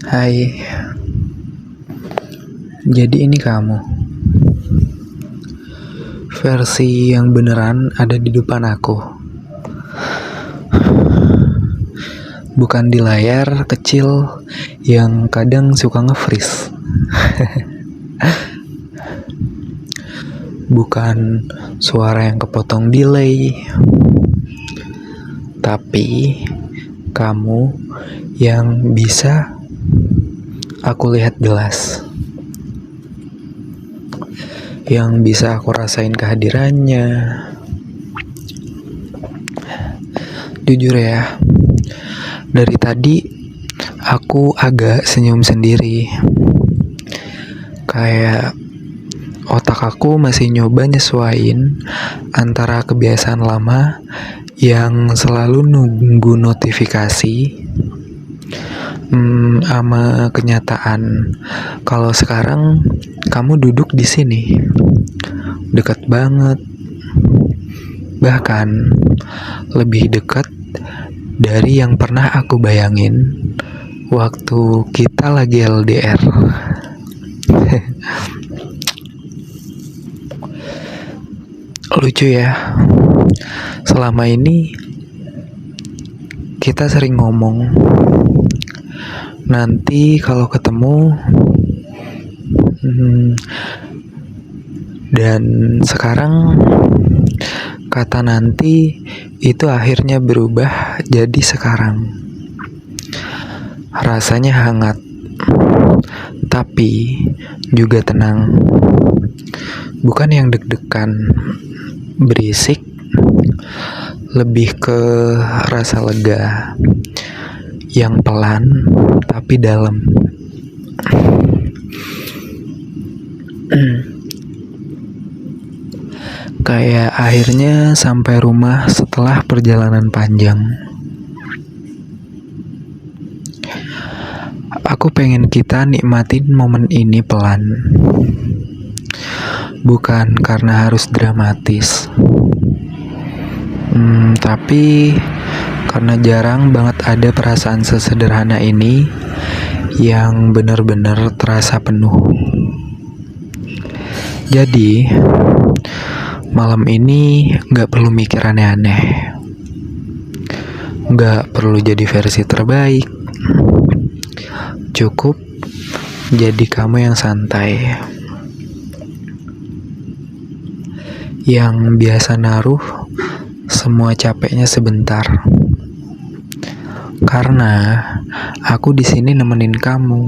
Hai, jadi ini kamu. Versi yang beneran ada di depan aku. Bukan di layar kecil yang kadang suka nge-freeze. Bukan suara yang kepotong delay. Tapi kamu yang bisa aku lihat jelas, yang bisa aku rasain kehadirannya. Jujur ya, dari tadi aku agak senyum sendiri. Kayak otak aku masih nyoba nyesuain antara kebiasaan lama yang selalu nunggu notifikasi sama kenyataan kalau sekarang kamu duduk di sini, dekat banget, bahkan lebih dekat dari yang pernah aku bayangin waktu kita lagi LDR. Lucu ya, selama ini kita sering ngomong, nanti kalau ketemu, dan sekarang kata nanti itu akhirnya berubah jadi sekarang. Rasanya hangat, tapi juga tenang. Bukan yang deg-degan, berisik, lebih ke rasa lega yang pelan tapi dalam. Kayak akhirnya sampai rumah setelah perjalanan panjang. Aku pengen kita nikmatin momen ini pelan. Bukan karena harus dramatis. Tapi karena jarang banget ada perasaan sesederhana ini yang benar-benar terasa penuh. Jadi malam ini gak perlu mikir aneh-aneh, gak perlu jadi versi terbaik. Cukup jadi kamu yang santai, yang biasa naruh semua capeknya sebentar. Karena aku di sini nemenin kamu.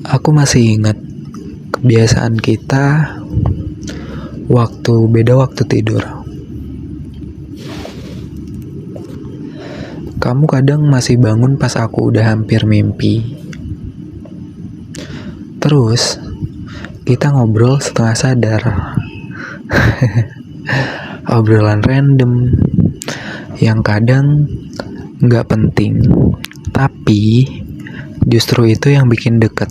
Aku masih ingat kebiasaan kita beda waktu tidur. Kamu kadang masih bangun pas aku udah hampir mimpi. Terus kita ngobrol setengah sadar. Obrolan random yang kadang gak penting, tapi justru itu yang bikin deket.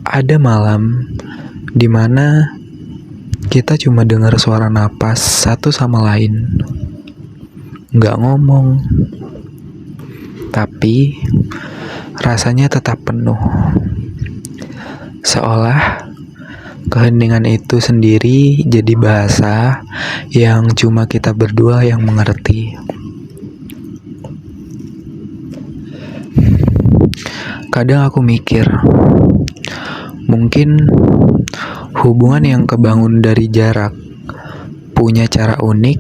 Ada malam dimana kita cuma dengar suara napas satu sama lain, gak ngomong, tapi rasanya tetap penuh. Seolah keheningan itu sendiri jadi bahasa yang cuma kita berdua yang mengerti. Kadang aku mikir, mungkin hubungan yang kebangun dari jarak punya cara unik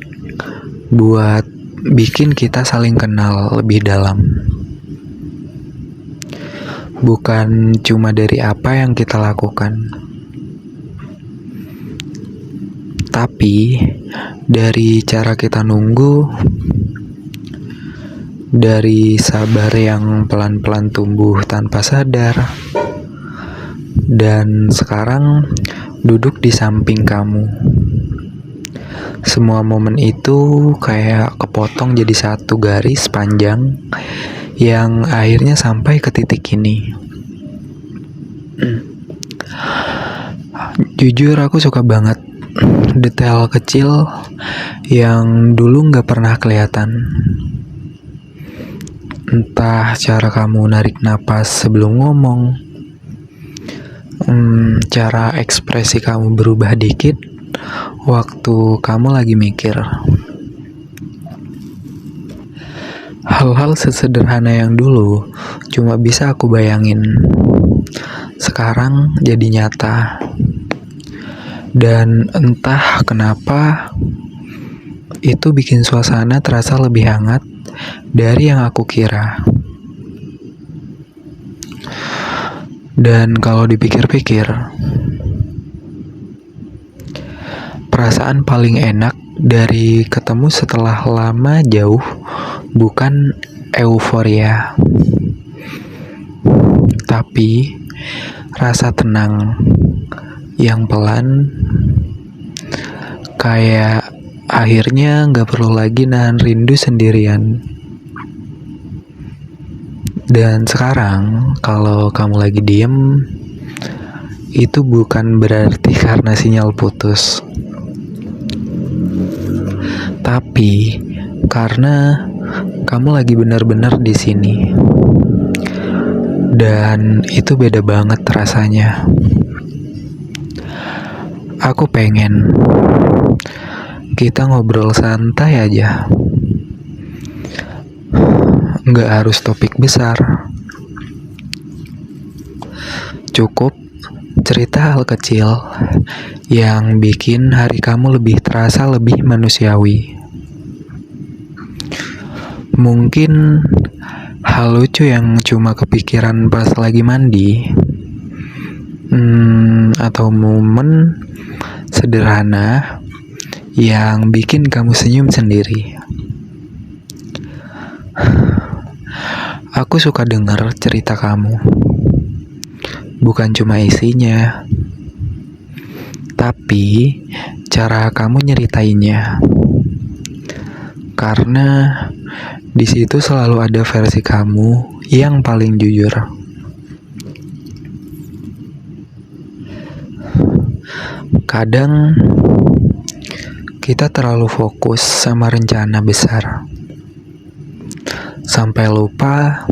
buat bikin kita saling kenal lebih dalam. Bukan cuma dari apa yang kita lakukan, tapi dari cara kita nunggu, dari sabar yang pelan-pelan tumbuh tanpa sadar, dan sekarang duduk di samping kamu. Semua momen itu kayak kepotong jadi satu garis panjang yang akhirnya sampai ke titik ini. Jujur aku suka banget detail kecil yang dulu nggak pernah kelihatan. Entah cara kamu narik napas sebelum ngomong, cara ekspresi kamu berubah dikit waktu kamu lagi mikir. Hal-hal sesederhana yang dulu cuma bisa aku bayangin, sekarang jadi nyata. Dan entah kenapa, itu bikin suasana terasa lebih hangat dari yang aku kira. Dan kalau dipikir-pikir, perasaan paling enak dari ketemu setelah lama jauh bukan euforia, tapi rasa tenang yang pelan, kayak akhirnya gak perlu lagi nahan rindu sendirian. Dan sekarang kalau kamu lagi diem, itu bukan berarti karena sinyal putus, tapi karena kamu lagi benar-benar di sini. Dan itu beda banget rasanya. Aku pengen kita ngobrol santai aja. Nggak harus topik besar. Cukup cerita hal kecil yang bikin hari kamu lebih terasa lebih manusiawi. Mungkin hal lucu yang cuma kepikiran pas lagi mandi, atau momen sederhana yang bikin kamu senyum sendiri. Aku suka dengar cerita kamu, bukan cuma isinya, tapi cara kamu nyeritainnya. Karena di situ selalu ada versi kamu yang paling jujur. Kadang kita terlalu fokus sama rencana besar, sampai lupa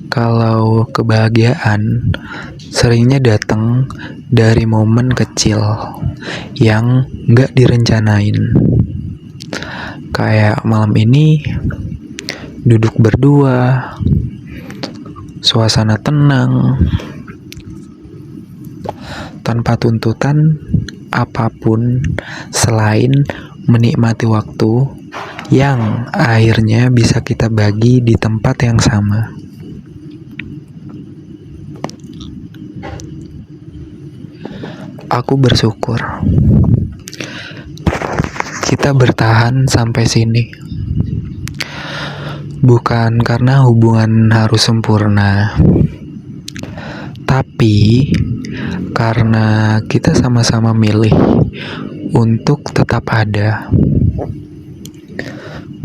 kalau kebahagiaan seringnya datang dari momen kecil yang gak direncanain. Kayak malam ini, duduk berdua, suasana tenang, tanpa tuntutan apapun selain menikmati waktu yang akhirnya bisa kita bagi di tempat yang sama. Aku bersyukur kita bertahan sampai sini. Bukan karena hubungan harus sempurna, tapi karena kita sama-sama milih untuk tetap ada.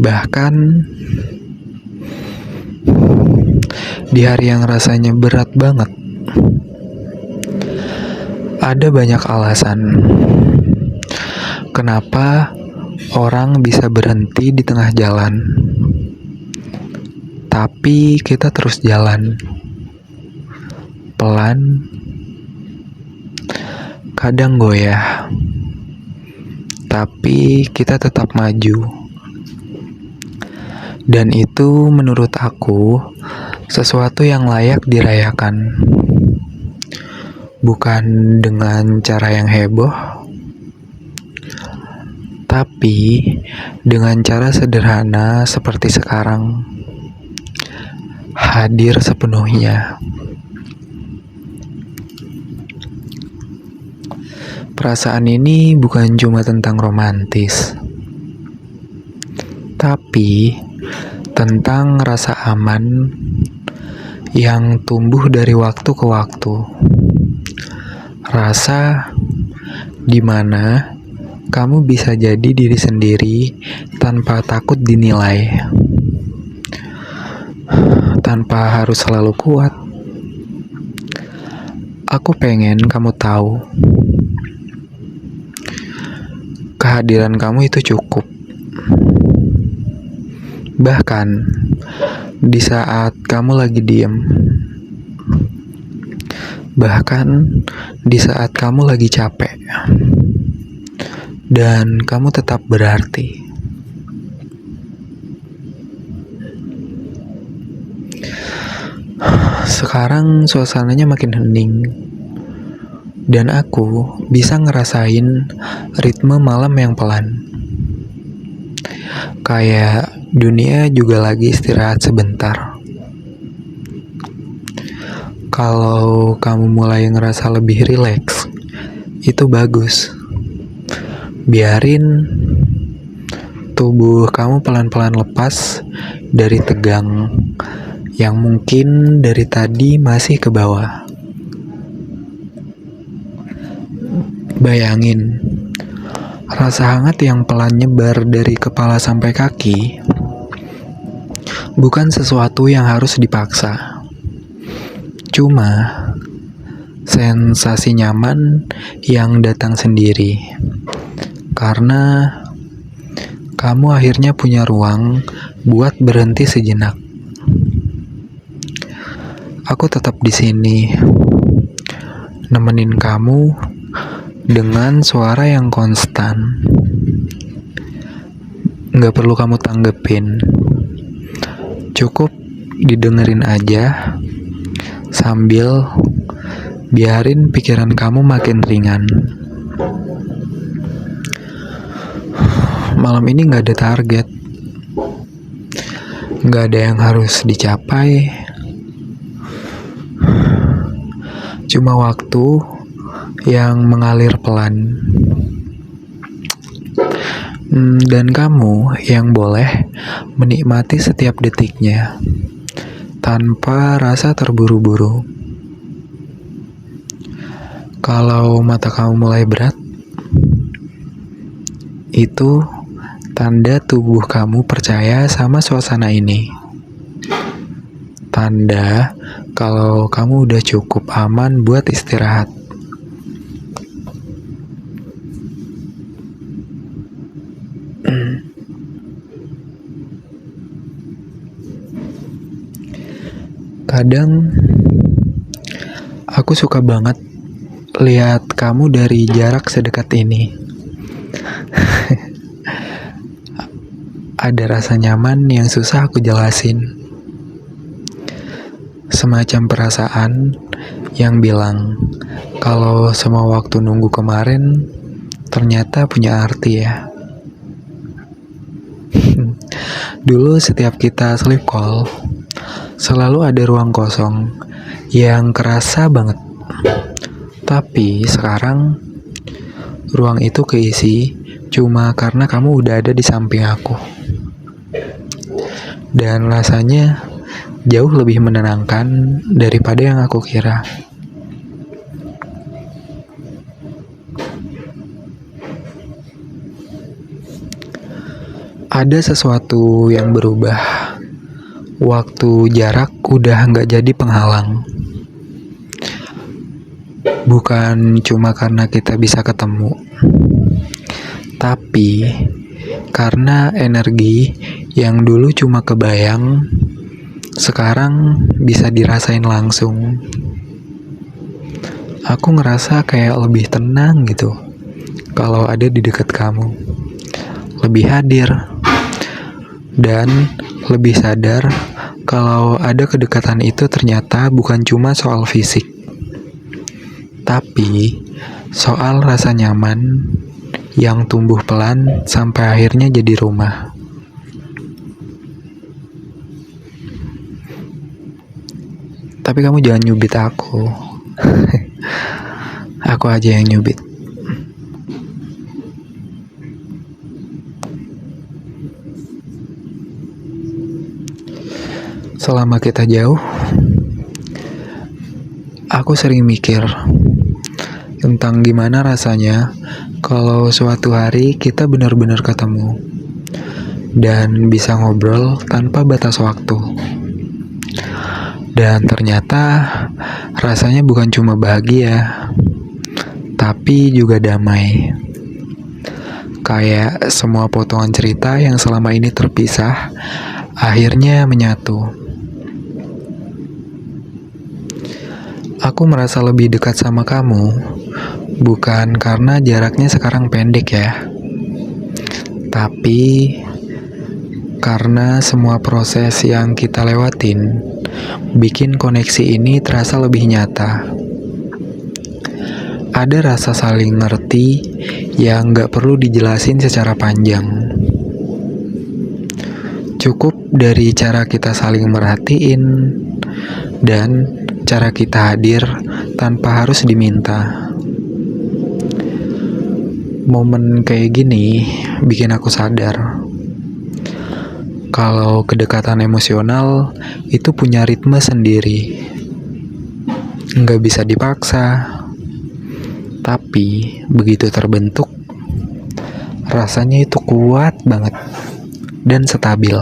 Bahkan di hari yang rasanya berat banget, ada banyak alasan kenapa orang bisa berhenti di tengah jalan, tapi kita terus jalan pelan, kadang goyah, tapi kita tetap maju. Dan itu menurut aku sesuatu yang layak dirayakan, bukan dengan cara yang heboh, tapi dengan cara sederhana seperti sekarang, hadir sepenuhnya. Perasaan ini bukan cuma tentang romantis, tapi tentang rasa aman yang tumbuh dari waktu ke waktu. Rasa dimana kamu bisa jadi diri sendiri tanpa takut dinilai, tanpa harus selalu kuat. Aku pengen kamu tahu, Kehadiran kamu itu cukup. Bahkan di saat kamu lagi diem, bahkan di saat kamu lagi capek, dan kamu tetap berarti. Sekarang suasananya makin hening, dan aku bisa ngerasain ritme malam yang pelan. Kayak dunia juga lagi istirahat sebentar. Kalau kamu mulai ngerasa lebih rileks, itu bagus. Biarin tubuh kamu pelan-pelan lepas dari tegang yang mungkin dari tadi masih ke bawah. Bayangin, rasa hangat yang pelan nyebar dari kepala sampai kaki bukan sesuatu yang harus dipaksa. Cuma sensasi nyaman yang datang sendiri. Karena kamu akhirnya punya ruang buat berhenti sejenak. Aku tetap di sini, nemenin kamu dengan suara yang konstan. Nggak perlu kamu tanggepin, cukup didengerin aja, sambil biarin pikiran kamu makin ringan. Malam ini nggak ada target, nggak ada yang harus dicapai, cuma waktu yang mengalir pelan. Dan kamu yang boleh menikmati setiap detiknya tanpa rasa terburu-buru. Kalau mata kamu mulai berat, itu tanda tubuh kamu percaya sama suasana ini. Tanda kalau kamu udah cukup aman buat istirahat. Kadang aku suka banget lihat kamu dari jarak sedekat ini. Ada rasa nyaman yang susah aku jelasin. Semacam perasaan yang bilang kalau semua waktu nunggu kemarin ternyata punya arti ya. Dulu setiap kita sleep call, selalu ada ruang kosong yang kerasa banget. Tapi sekarang ruang itu keisi cuma karena kamu udah ada di samping aku. Dan rasanya jauh lebih menenangkan daripada yang aku kira. Ada sesuatu yang berubah. Waktu jarak udah nggak jadi penghalang. Bukan cuma karena kita bisa ketemu, tapi karena energi yang dulu cuma kebayang, sekarang bisa dirasain langsung. Aku ngerasa kayak lebih tenang gitu kalau ada di dekat kamu. Lebih hadir dan lebih sadar kalau ada kedekatan itu ternyata bukan cuma soal fisik, tapi soal rasa nyaman yang tumbuh pelan sampai akhirnya jadi rumah. Tapi kamu jangan nyubit aku. Aku aja yang nyubit. Selama kita jauh, aku sering mikir tentang gimana rasanya kalau suatu hari kita benar-benar ketemu dan bisa ngobrol tanpa batas waktu. Dan ternyata rasanya bukan cuma bahagia, tapi juga damai. Kayak semua potongan cerita yang selama ini terpisah, akhirnya menyatu. Aku merasa lebih dekat sama kamu, bukan karena jaraknya sekarang pendek ya, tapi karena semua proses yang kita lewatin bikin koneksi ini terasa lebih nyata. Ada rasa saling ngerti yang gak perlu dijelasin secara panjang. Cukup dari cara kita saling merhatiin dan cara kita hadir tanpa harus diminta. Momen kayak gini bikin aku sadar kalau kedekatan emosional itu punya ritme sendiri. Nggak bisa dipaksa, tapi begitu terbentuk, rasanya itu kuat banget dan stabil.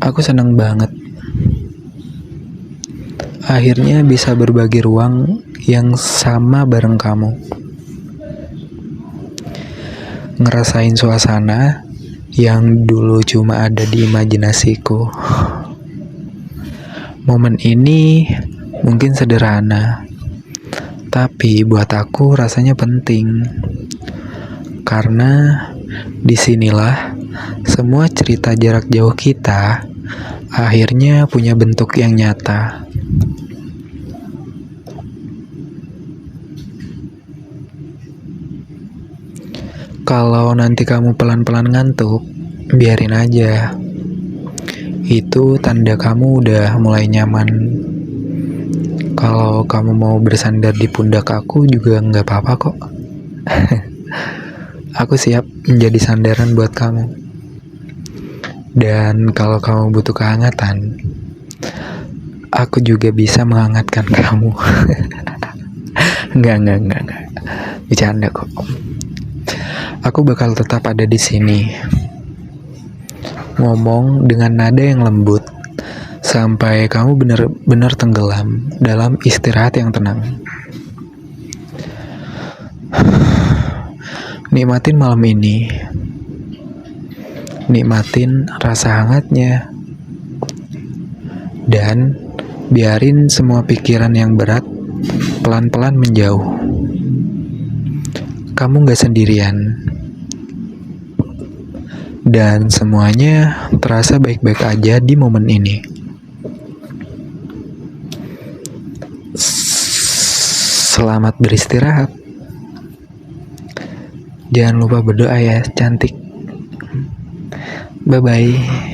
Aku senang banget akhirnya bisa berbagi ruang yang sama bareng kamu. Ngerasain suasana yang dulu cuma ada di imajinasiku. Momen ini mungkin sederhana, tapi buat aku rasanya penting. Karena disinilah semua cerita jarak jauh kita akhirnya punya bentuk yang nyata. Kalau nanti kamu pelan-pelan ngantuk, biarin aja. Itu tanda kamu udah mulai nyaman. Kalau kamu mau bersandar di pundak aku juga nggak apa-apa kok. Aku siap menjadi sandaran buat kamu. Dan kalau kamu butuh kehangatan, aku juga bisa menghangatkan kamu. Enggak. Bercanda kok. Aku bakal tetap ada di sini. Ngomong dengan nada yang lembut sampai kamu benar-benar tenggelam dalam istirahat yang tenang. Nikmatin malam ini. Nikmatin rasa hangatnya. Dan biarin semua pikiran yang berat pelan-pelan menjauh. Kamu gak sendirian. Dan semuanya terasa baik-baik aja di momen ini. Selamat beristirahat. Jangan lupa berdoa ya, cantik. Bye-bye.